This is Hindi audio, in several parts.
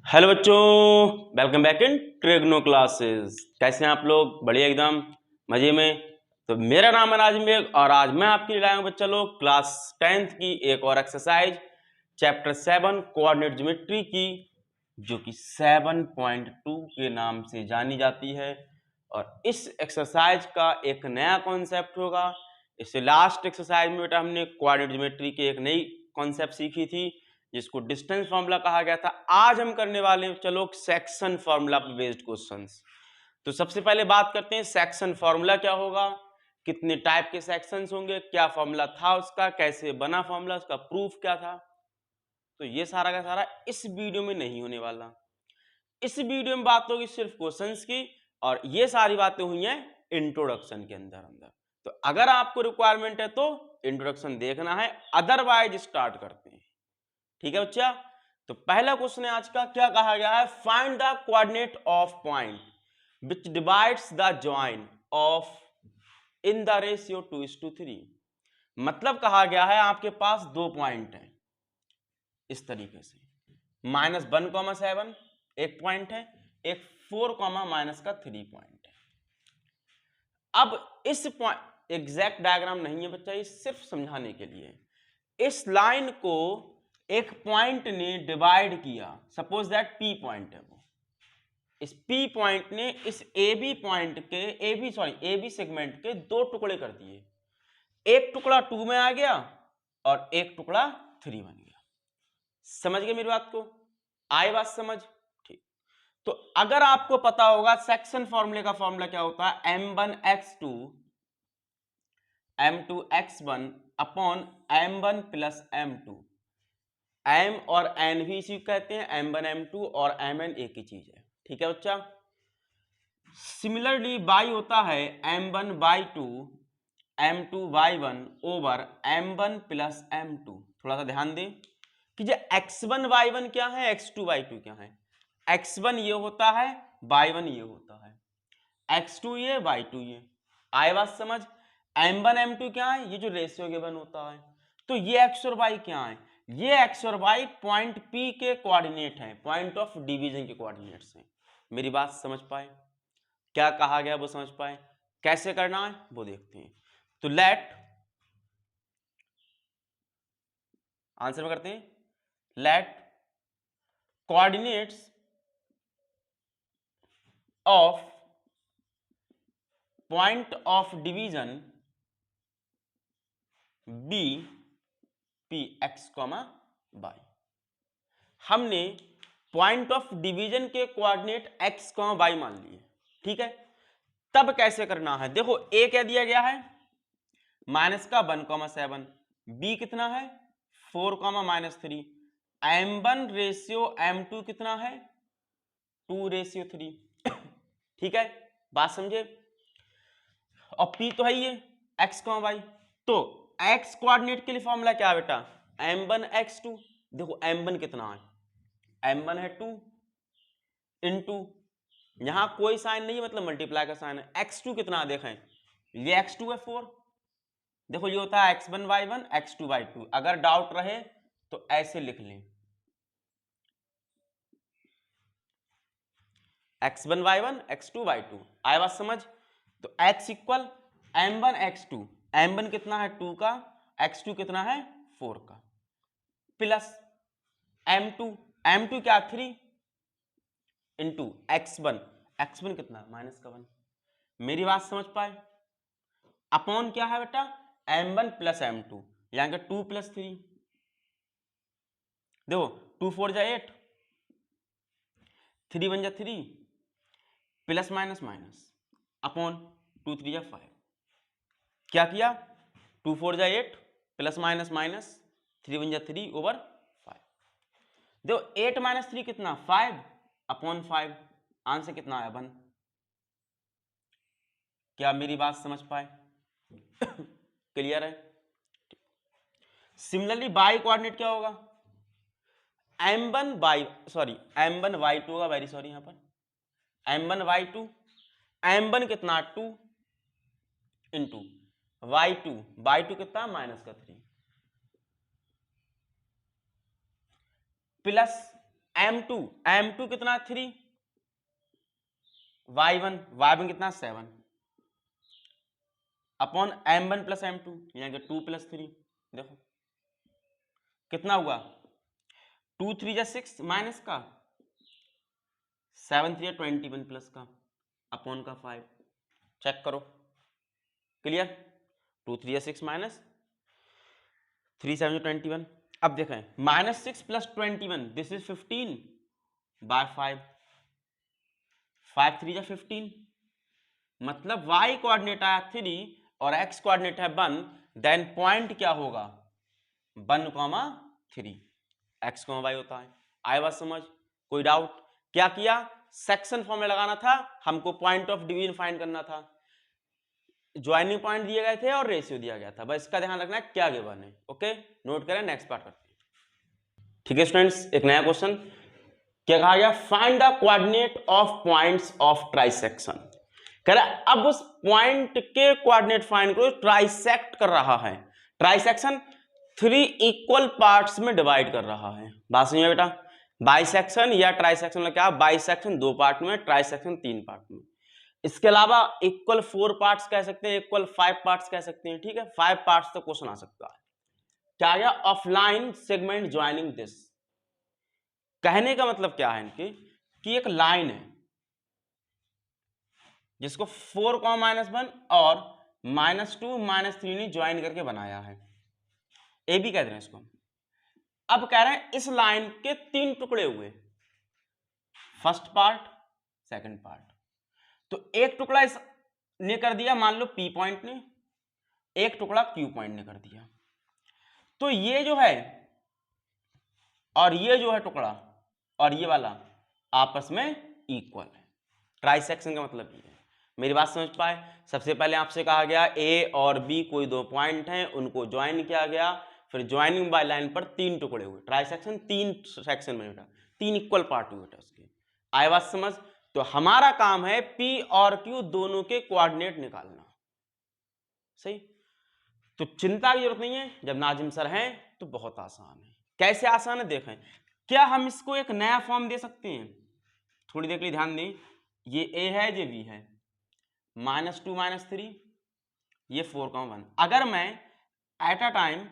हेलो बच्चों, welcome back in trigno classes. कैसे हैं आप लोग? बढ़िया, एकदम मजे में। तो मेरा नाम है राजमेघ और आज मैं आपके लिए लाया हूं बच्चा लोग क्लास 10th की एक और एक्सरसाइज चैप्टर 7 कोऑर्डिनेट ज्योमेट्री की, जो कि 7.2 के नाम से जानी जाती है। और इस एक्सरसाइज का एक नया कॉन्सेप्ट होगा। इससे लास्ट एक्सरसाइज में बेटा हमने कोऑर्डिनेट ज्योमेट्री की एक नई कॉन्सेप्ट सीखी थी जिसको डिस्टेंस फार्मूला कहा गया था। आज हम करने वाले हैं चलो सेक्शन फार्मूला पे बेस्ड क्वेश्चंस। तो सबसे पहले बात करते हैं सेक्शन फार्मूला क्या होगा, कितने टाइप के सेक्शंस होंगे, क्या फार्मूला था उसका, कैसे बना फार्मूला, उसका प्रूफ क्या था। तो ये सारा का सारा इस वीडियो में नहीं होने वाला। इस वीडियो में बात होगी सिर्फ क्वेश्चंस की और ये सारी बातें हुई हैं इंट्रोडक्शन के अंदर अंदर। तो अगर आपको रिक्वायरमेंट है तो इंट्रोडक्शन देखना है, अदरवाइज स्टार्ट करते हैं। ठीक है बच्चा। तो पहला क्वेश्चन है आज का, क्या कहा गया है? Find the coordinate of point which divides the join of in the ratio 2:3। मतलब कहा गया है आपके पास दो पॉइंट हैं इस तरीके से, -1,7 एक पॉइंट है, एक 4, -3 पॉइंट है। अब इस पॉइंट एग्जैक्ट डायग्राम नहीं है बच्चा, ये सिर्फ समझाने के लिए। इस लाइन को एक पॉइंट ने डिवाइड किया, सपोज दैट पी पॉइंट है वो। इस पी पॉइंट ने इस ए बी पॉइंट के ए बी सेगमेंट के दो टुकड़े कर दिए। एक टुकड़ा 2 में आ गया और एक टुकड़ा 3 बन गया। समझ गए मेरी बात को? आई बात समझ? ठीक। तो अगर आपको पता होगा सेक्शन फॉर्मूले का फॉर्मूला क्या होता है, m1x2 m2x1 upon m1 plus m2। m और n भी इसी को कहते हैं, m1 m2 और mn एक ही चीज है। ठीक है बच्चा। सिमिलरली y होता है m1y2 m2y1 over m1 plus m2। थोड़ा सा ध्यान दें कि जो x1y1 क्या है, x2y2 क्या है। x1 ये होता है, y1 ये होता है, x2 ये, y2 ये। आए बात समझ? m1 m2 क्या है, ये जो रेशियो गिवन होता है। तो ये x और y क्या है, ये x और y पॉइंट P के कोऑर्डिनेट हैं, पॉइंट ऑफ डिवीजन के कोऑर्डिनेट्स हैं। मेरी बात समझ पाए? क्या कहा गया वो समझ पाए? कैसे करना है वो देखते हैं। तो लेट आंसर में करते हैं, let coordinates of point of division be P x comma y. हमने पॉइंट ऑफ डिवीजन के कोऑर्डिनेट एक्स कॉमा वाई मान लिए। ठीक है, तब कैसे करना है देखो। ए क्या दिया गया है, -1,7। बी कितना है, 4, -3। m1 रेशियो m2 कितना है, 2:3। ठीक है, बात समझे? और P तो है ये x, y। तो x कोऑर्डिनेट के लिए फॉर्मूला क्या है बेटा, m1x2। देखो m1 कितना है, m1 है 2 इंटू, यहां कोई साइन नहीं है मतलब मल्टीप्लाई का साइन है। x2 कितना देखें, ये x2 है 4। देखो ये होता है x1 y1 x2 y2। अगर डाउट रहे तो ऐसे लिख लें, x1 y1 x2 y2। आया बात समझ? तो x equal m1 x2, m1 कितना है 2 का, x2 कितना है 4 का, प्लस m2, m2 क्या 3 इंटू x1, x1 कितना -1। मेरी बात समझ पाए? अपॉन क्या है बेटा, m1 प्लस m2, यानी कि 2 + 3। देखो 2 4 जा 8, 3 1 जा 3, प्लस माइनस माइनस अपॉन 2 3 जा 5। क्या किया, 2 4 जा 8, प्लस माइनस माइनस, 3 1 जा 3 ओवर 5। देखो 8 - 3 कितना 5 अपॉन 5। आंसर कितना आया 1। क्या मेरी बात समझ पाए? क्लियर है? सिमिलरली बाई कोऑर्डिनेट क्या होगा, m1 y2 होगा, वेरी सॉरी, यहां पर m1 y2, m1 कितना 2 इंटू y2 कितना -3 प्लस m2 कितना 3, y1 कितना 7 अपॉन m1 प्लस m2 यानी कि 2 प्लस 3। देखो कितना हुआ 2 3 जा 6 माइनस का 7 3 21 प्लस का अपॉन का 5। चेक करो क्लियर 2 3 जा 6 माइनस 3 7 21। अब देखें -6 प्लस 21 दिस इज 15 बाय 5 5 3 जा 15 मतलब y कोऑर्डिनेट आया 3 और x कोऑर्डिनेट है 1 देन पॉइंट क्या होगा 1,3 x, y होता है। आए बात समझ कोई डाउट? क्या किया सेक्शन फॉर्म में लगाना था हमको, पॉइंट ऑफ डिवीजन फाइंड करना था, ज्वाइनिंग पॉइंट दिए गए थे और रेशियो दिया गया था, बस इसका ध्यान रखना है क्या गिवन है। ओके नोट करें नेक्स्ट पार्ट करते हैं। ठीक है स्टूडेंट्स एक नया क्वेश्चन क्या कहा गया find the coordinate of points of trisection. कह रहा है अब उस पॉइंट के कोऑर्डिनेट फाइंड करो ट्राइसेक्ट कर रहा है, ट्राइसेक्शन 3 इक्वल पार्ट्स में डिवाइड कर रहा है। बात समझिए बेटा बाइसेक्शन या ट्राइसेक्शन में क्या बाइसेक्शन 2 पार्ट में, ट्राइसेक्शन 3 पार्ट में। इसके अलावा इक्वल 4 पार्ट्स कह सकते हैं, इक्वल 5 पार्ट्स कह सकते हैं। ठीक है 5 पार्ट्स तक क्वेश्चन आ सकता है। क्या गया ऑफलाइन सेगमेंट ज्वाइनिंग दिस। कहने का मतलब क्या है इनके कि एक लाइन है जिसको 4,-1 और -2 -3 ने ज्वाइन करके बनाया है, ए बी कहते हैं इसको। अब कह रहे हैं इस लाइन के 3 टुकड़े हुए, फर्स्ट पार्ट सेकंड पार्ट। तो एक टुकड़ा इस ने कर दिया मान लो पी पॉइंट ने, एक टुकड़ा क्यू पॉइंट ने कर दिया। तो ये जो है और ये जो है टुकड़ा और ये वाला आपस में इक्वल है। ट्राइसेक्शन का मतलब ये है। मेरी बात समझ पाए? सबसे पहले आपसे कहा गया ए और बी कोई 2 पॉइंट हैं उनको ज्वाइन किया गया, फिर ज्वाइनिंग बाय लाइन पर 3 टुकड़े हुए। ट्राइसेक्शन 3 सेक्शन में बेटा 3 इक्वल पार्ट हुए बेटा उसके। आए बात समझ? तो हमारा काम है P और Q दोनों के कोऑर्डिनेट निकालना। सही तो चिंता की जरूरत नहीं है, जब नाजिम सर हैं तो बहुत आसान है। कैसे आसान है देखें, क्या हम इसको एक नया फॉर्म दे सकते हैं? थोड़ी देर के लिए ध्यान दें, ये A है ये B है, -2 -3 ये 4,1। अगर मैं एट अ टाइम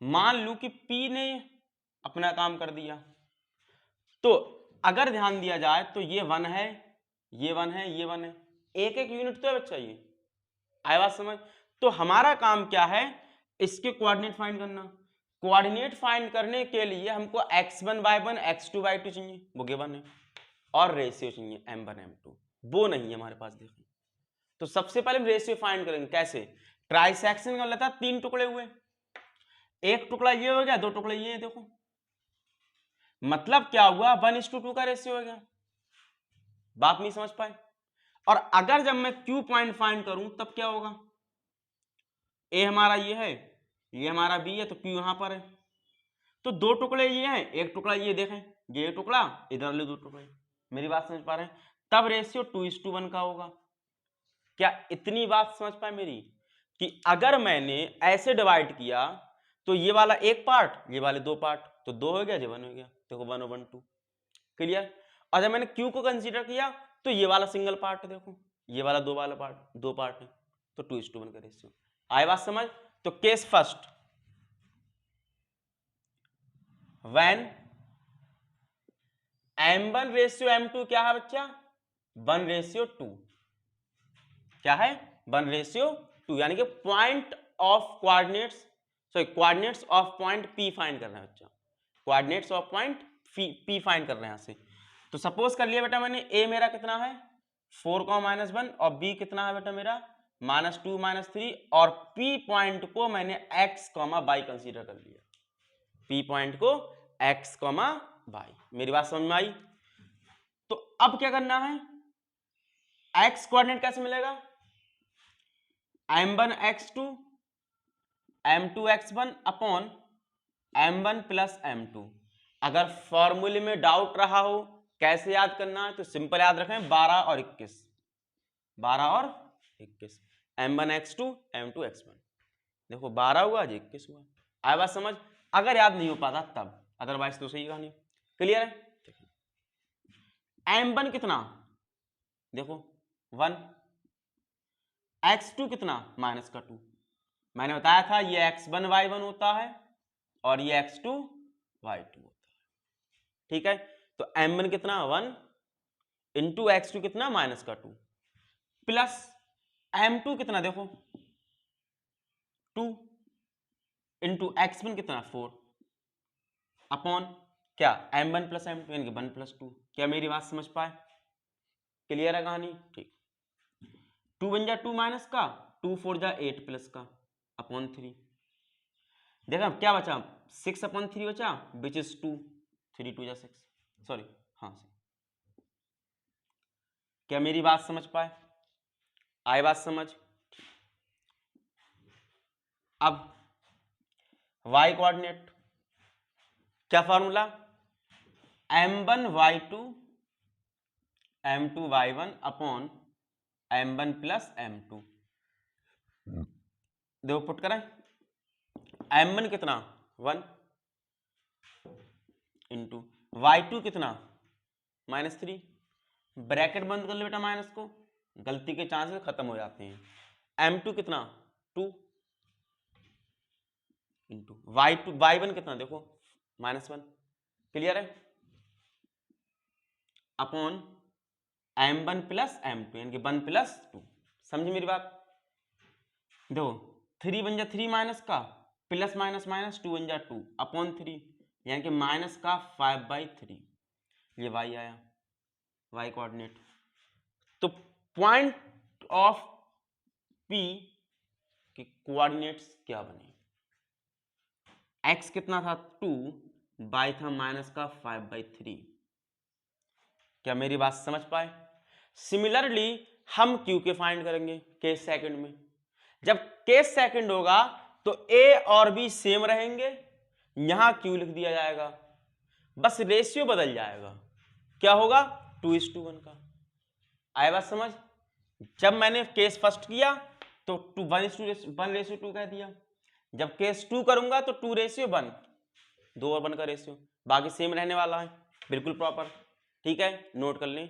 मान लूं कि P ने अपना काम कर दिया, तो अगर ध्यान दिया जाए तो ये 1 है ये 1 है ये 1 है, एक एक यूनिट तो है बच्चा ये। आए बात समझ? तो हमारा काम क्या है इसके कोऑर्डिनेट फाइंड करना। कोऑर्डिनेट फाइंड करने के लिए हमको x1 y1 x2 y2 चाहिए, वो गिवन है, और रेशियो चाहिए m1 m2, वो नहीं है हमारे पास। देखिए तो सबसे पहले हम रेशियो फाइंड करेंगे। कैसे? ट्राइसेक्शन का मतलब था 3 टुकड़े हुए, एक टुकड़ा ये हो गया 2 टुकड़े ये हैं। देखो मतलब क्या हुआ 1:2 का रेशियो हो गया। बात नहीं समझ पाए? और अगर जब मैं Q पॉइंट फाइंड करूं तब क्या होगा, A हमारा ये है, ये हमारा B है, तो Q यहां पर है, तो 2 टुकड़े ये हैं एक टुकड़ा ये। देखें ये टुकड़ा इधर ले 2 टुकड़े। मेरी बात समझ पा रहे हैं? तब रेशियो 2:1 का होगा। क्या इतनी बात समझ पाए मेरी कि अगर मैंने ऐसे डिवाइड किया तो ये वाला एक पार्ट ये वाले 2 पार्ट, तो 2 हो गया ये 1 हो गया, देखो 1/2 क्लियर। और जब मैंने Q को कंसीडर किया तो ये वाला सिंगल पार्ट, देखो ये वाला 2 पार्ट है, तो 2:1 का रेशियो। आए बात समझ? तो case first when m1 ratio m2 क्या है बच्चा 1:2। क्या है 1:2, यानी कि point of coordinates, sorry coordinates of point P find कर रहे हैं बच्चा, coordinates of point P find कर रहे हैं यहां से। तो सपोज कर लिया बेटा मैंने A मेरा कितना है 4,-1 और B कितना है बेटा मेरा -2 -3, और P पॉइंट को मैंने x, y कंसीडर कर लिया। P पॉइंट को x, y। मेरी बात समझ में आई? तो अब क्या करना है, x कोऑर्डिनेट कैसे मिलेगा m1 x2 m2 x1 upon m1 plus m2। अगर फॉर्मूले में डाउट रहा हो कैसे याद करना है तो सिंपल याद रखें 12 और 21, 12 और 21, m1 x2 m2 x1। देखो 12 हुआ 21 हुआ। आया बात समझ? अगर याद नहीं हो पाता तब, अदरवाइज तो सही कहानी। क्लियर है? m1 कितना, देखो 1, x2 कितना माइनस का 2। मैंने बताया था ये x1 y1 होता है और ये x2 y2 होता है, ठीक है। तो m1 कितना 1 इंटू x2 कितना माइनस का 2 प्लस m2 कितना देखो 2 इंटू x1 कितना 4 अपॉन क्या m1 प्लस m2 यानी कि 1 प्लस 2। क्या मेरी बात समझ पाए, क्लियर है कहानी, ठीक। 2 1 जा 2 माइनस का, 2 4 जा 8 प्लस का अपॉन 3। देखा क्या बचा 6 अपॉन 3 बचा विच इज 2, 3 2 जा 6, सॉरी हाँ। क्या मेरी बात समझ पाए, आए बात समझ। अब y कोऑर्डिनेट क्या formula, m1 y2 m2 y1 upon m1 plus m2। देखो पुट करें, m1 कितना 1 इंटू y2 कितना -3, ब्रैकेट बंद कर लो बेटा, माइनस को, गलती के चांसेस खत्म हो जाते हैं। m2 कितना 2 इंटू y1 कितना देखो -1, क्लियर है, अपॉन m1 प्लस m2 यानी कि 1 प्लस 2। समझे मेरी बात, देखो 3 1 जा 3 माइनस का, प्लस माइनस माइनस 2 1 जा 2 अपॉन 3 यानी कि माइनस का 5/3, ये y आया, y कोऑर्डिनेट। तो पॉइंट ऑफ P के कोऑर्डिनेट्स क्या बने, x कितना था 2, y था माइनस का 5/3। क्या मेरी बात समझ पाए। सिमिलरली हम Q के फाइंड करेंगे केस सेकंड में। जब केस सेकंड होगा तो A और B सेम रहेंगे, यहां Q लिख दिया जाएगा, बस रेशियो बदल जाएगा, क्या होगा 2:1 का। आए बात समझ। जब मैंने केस फर्स्ट किया तो 1:2 कह दिया, जब केस 2 करूंगा तो 2:1, 2 और 1 का रेशियो, बाकी सेम रहने वाला है, बिल्कुल प्रॉपर, ठीक है, नोट कर लें।